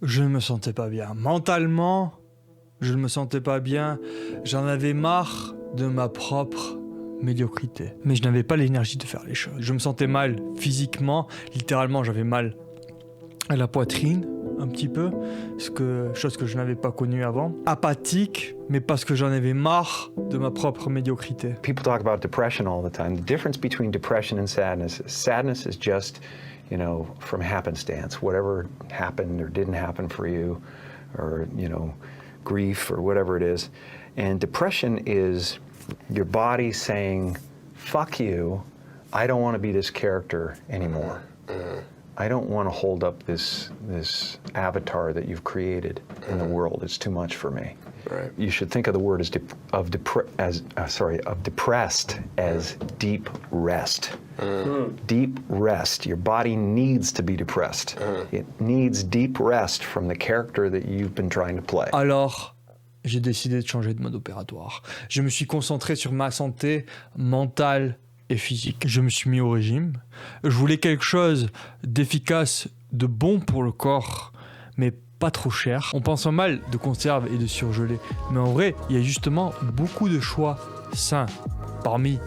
je ne me sentais pas bien. Mentalement, je ne me sentais pas bien. J'en avais marre de ma propre médiocrité. Mais je n'avais pas l'énergie de faire les choses. Je me sentais mal physiquement. Littéralement, j'avais mal à la poitrine, un petit peu. Chose que je n'avais pas connue avant. Apathique, mais parce que j'en avais marre de ma propre médiocrité. People talk about depression all the time. The difference between depression and sadness is just, you know, from happenstance. Whatever happened or didn't happen for you, or, you know, grief or whatever it is. And depression is your body saying, fuck you, I don't want to be this character anymore. I don't want to hold up this avatar that you've created in the world. It's too much for me. Right. You should think of the word of depressed as deep rest. Deep rest. Your body needs to be depressed. It needs deep rest from the character that you've been trying to play. Alors, j'ai décidé de changer de mode opératoire. Je me suis concentré sur ma santé mentale et physique. Je me suis mis au régime. Je voulais quelque chose d'efficace, de bon pour le corps, mais pas trop cher. On pense en mal de conserve et de surgelé, mais en vrai, il y a justement beaucoup de choix sains parmi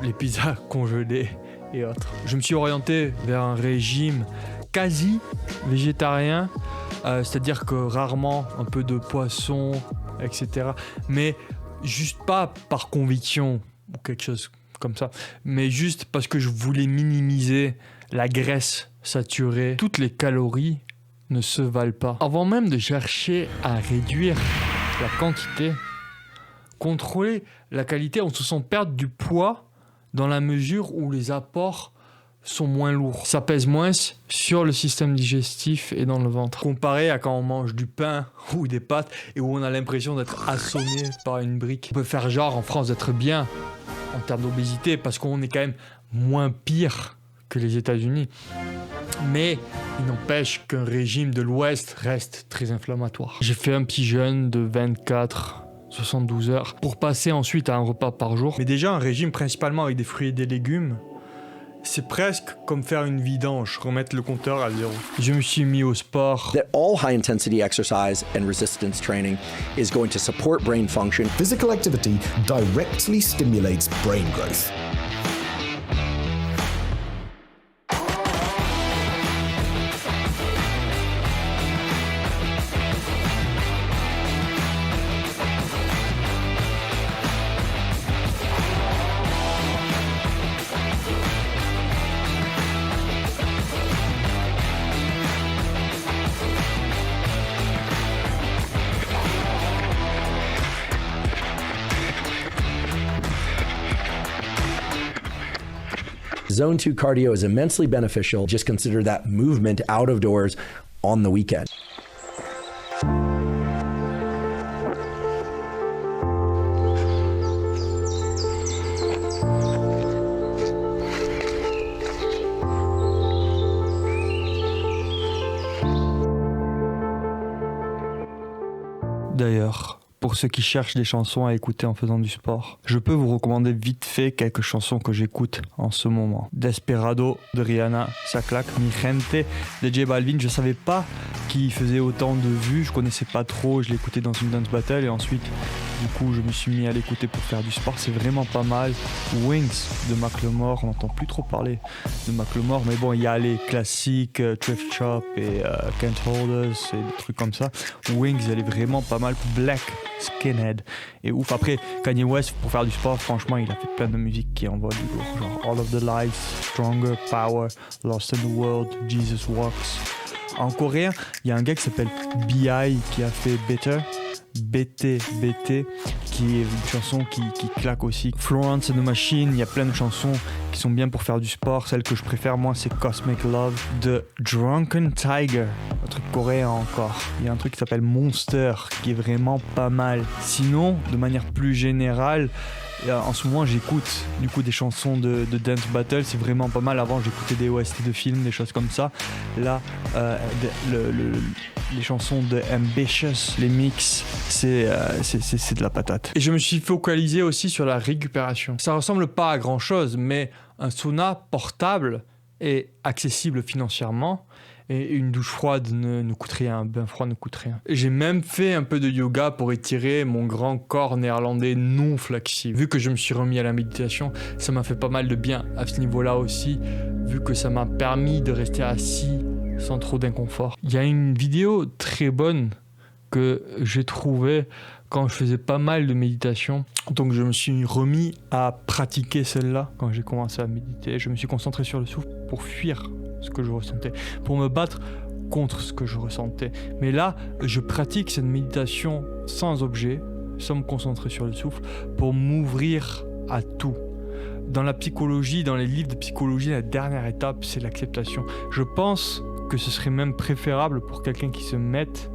les pizzas congelées et autres. Je me suis orienté vers un régime quasi végétarien, c'est-à-dire que rarement un peu de poisson, etc. Mais juste pas par conviction ou quelque chose comme ça, mais juste parce que je voulais minimiser la graisse saturée. Toutes les calories ne se valent pas. Avant même de chercher à réduire la quantité, contrôler la qualité, on se sent perdre du poids dans la mesure où les apports sont moins lourds. Ça pèse moins sur le système digestif et dans le ventre. Comparé à quand on mange du pain ou des pâtes et où on a l'impression d'être assommé par une brique. On peut faire genre en France d'être bien en termes d'obésité parce qu'on est quand même moins pire que les États-Unis. Mais il n'empêche qu'un régime de l'Ouest reste très inflammatoire. J'ai fait un petit jeûne de 24-72 heures pour passer ensuite à un repas par jour. Mais déjà un régime principalement avec des fruits et des légumes, c'est presque comme faire une vidange, remettre le compteur à zéro. Je me suis mis au sport. That all high-intensity exercise and resistance training is going to support brain function. Physical activity directly stimulates brain growth. Zone 2 cardio is immensely beneficial. Just consider that movement out of doors on the weekend. D'ailleurs, pour ceux qui cherchent des chansons à écouter en faisant du sport, je peux vous recommander vite fait quelques chansons que j'écoute en ce moment. Desperado de Rihanna, ça claque. Mi Gente de J Balvin, je savais pas qu'il faisait autant de vues, je connaissais pas trop, je l'écoutais dans une dance battle et ensuite du coup je me suis mis à l'écouter pour faire du sport, c'est vraiment pas mal. Wings de Macklemore, on n'entend plus trop parler de Macklemore, mais bon il y a les classiques Thrift Shop et Can't Hold Us et des trucs comme ça. Wings elle est vraiment pas mal. Black Skinhead et ouf. Après Kanye West pour faire du sport, franchement il a fait plein de musique qui envoie du lourd, genre All of the Lights, Stronger, Power, Lost in the World, Jesus Walks. En coréen il y a un gars qui s'appelle B.I. qui a fait Better, BT, qui est une chanson qui claque aussi. Florence and the Machine, il y a plein de chansons qui sont bien pour faire du sport. Celle que je préfère moi c'est Cosmic Love de Drunken Tiger, un truc coréen encore. Il y a un truc qui s'appelle Monster qui est vraiment pas mal. Sinon, de manière plus générale, en ce moment j'écoute du coup des chansons de dance battle, c'est vraiment pas mal. Avant j'écoutais des OST de films, des choses comme ça. Là les chansons de Ambitious, les mix, c'est de la patate. Et je me suis focalisé aussi sur la récupération. Ça ressemble pas à grand chose, mais un sauna portable est accessible financièrement Et une douche froide ne coûte rien, un bain froid ne coûte rien. J'ai même fait un peu de yoga pour étirer mon grand corps néerlandais non flexible. Vu que je me suis remis à la méditation, ça m'a fait pas mal de bien à ce niveau-là aussi, vu que ça m'a permis de rester assis sans trop d'inconfort. Il y a une vidéo très bonne que j'ai trouvée quand je faisais pas mal de méditation. Donc je me suis remis à pratiquer celle-là quand j'ai commencé à méditer. Je me suis concentré sur le souffle pour fuir ce que je ressentais, pour me battre contre ce que je ressentais. Mais là, je pratique cette méditation sans objet, sans me concentrer sur le souffle, pour m'ouvrir à tout. Dans la psychologie, dans les livres de psychologie, la dernière étape, c'est l'acceptation. Je pense que ce serait même préférable pour quelqu'un qui se mette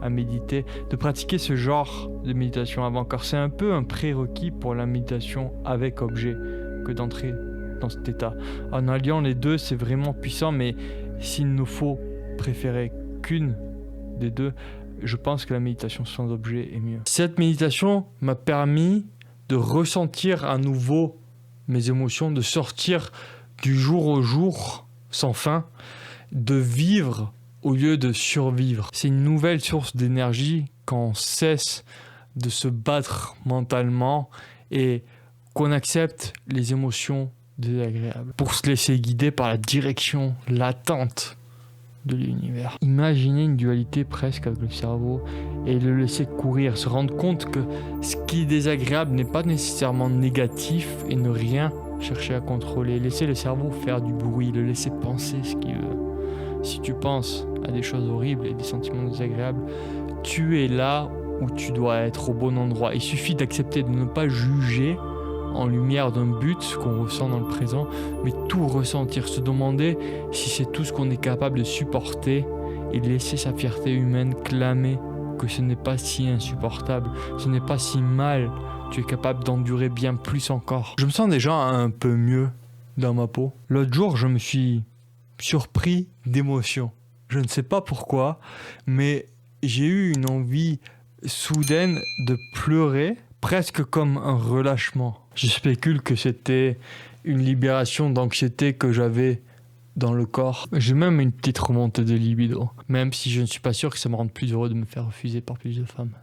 à méditer, de pratiquer ce genre de méditation avant, car c'est un peu un prérequis pour la méditation avec objet que d'entrer dans cet état. En alliant les deux, c'est vraiment puissant, mais s'il nous faut préférer qu'une des deux, je pense que la méditation sans objet est mieux. Cette méditation m'a permis de ressentir à nouveau mes émotions, de sortir du jour au jour sans fin, de vivre au lieu de survivre. C'est une nouvelle source d'énergie quand on cesse de se battre mentalement et qu'on accepte les émotions désagréables pour se laisser guider par la direction latente de l'univers. Imaginez une dualité presque avec le cerveau et le laisser courir, se rendre compte que ce qui est désagréable n'est pas nécessairement négatif et ne rien chercher à contrôler. Laisser le cerveau faire du bruit, le laisser penser ce qu'il veut. Si tu penses à des choses horribles et des sentiments désagréables, tu es là où tu dois être, au bon endroit. Il suffit d'accepter de ne pas juger en lumière d'un but ce qu'on ressent dans le présent, mais tout ressentir, se demander si c'est tout ce qu'on est capable de supporter et laisser sa fierté humaine clamer que ce n'est pas si insupportable, ce n'est pas si mal, tu es capable d'endurer bien plus encore. Je me sens déjà un peu mieux dans ma peau. L'autre jour, je me suis surpris d'émotion. Je ne sais pas pourquoi, mais j'ai eu une envie soudaine de pleurer, presque comme un relâchement. Je spécule que c'était une libération d'anxiété que j'avais dans le corps. J'ai même une petite remontée de libido, même si je ne suis pas sûr que ça me rende plus heureux de me faire refuser par plus de femmes.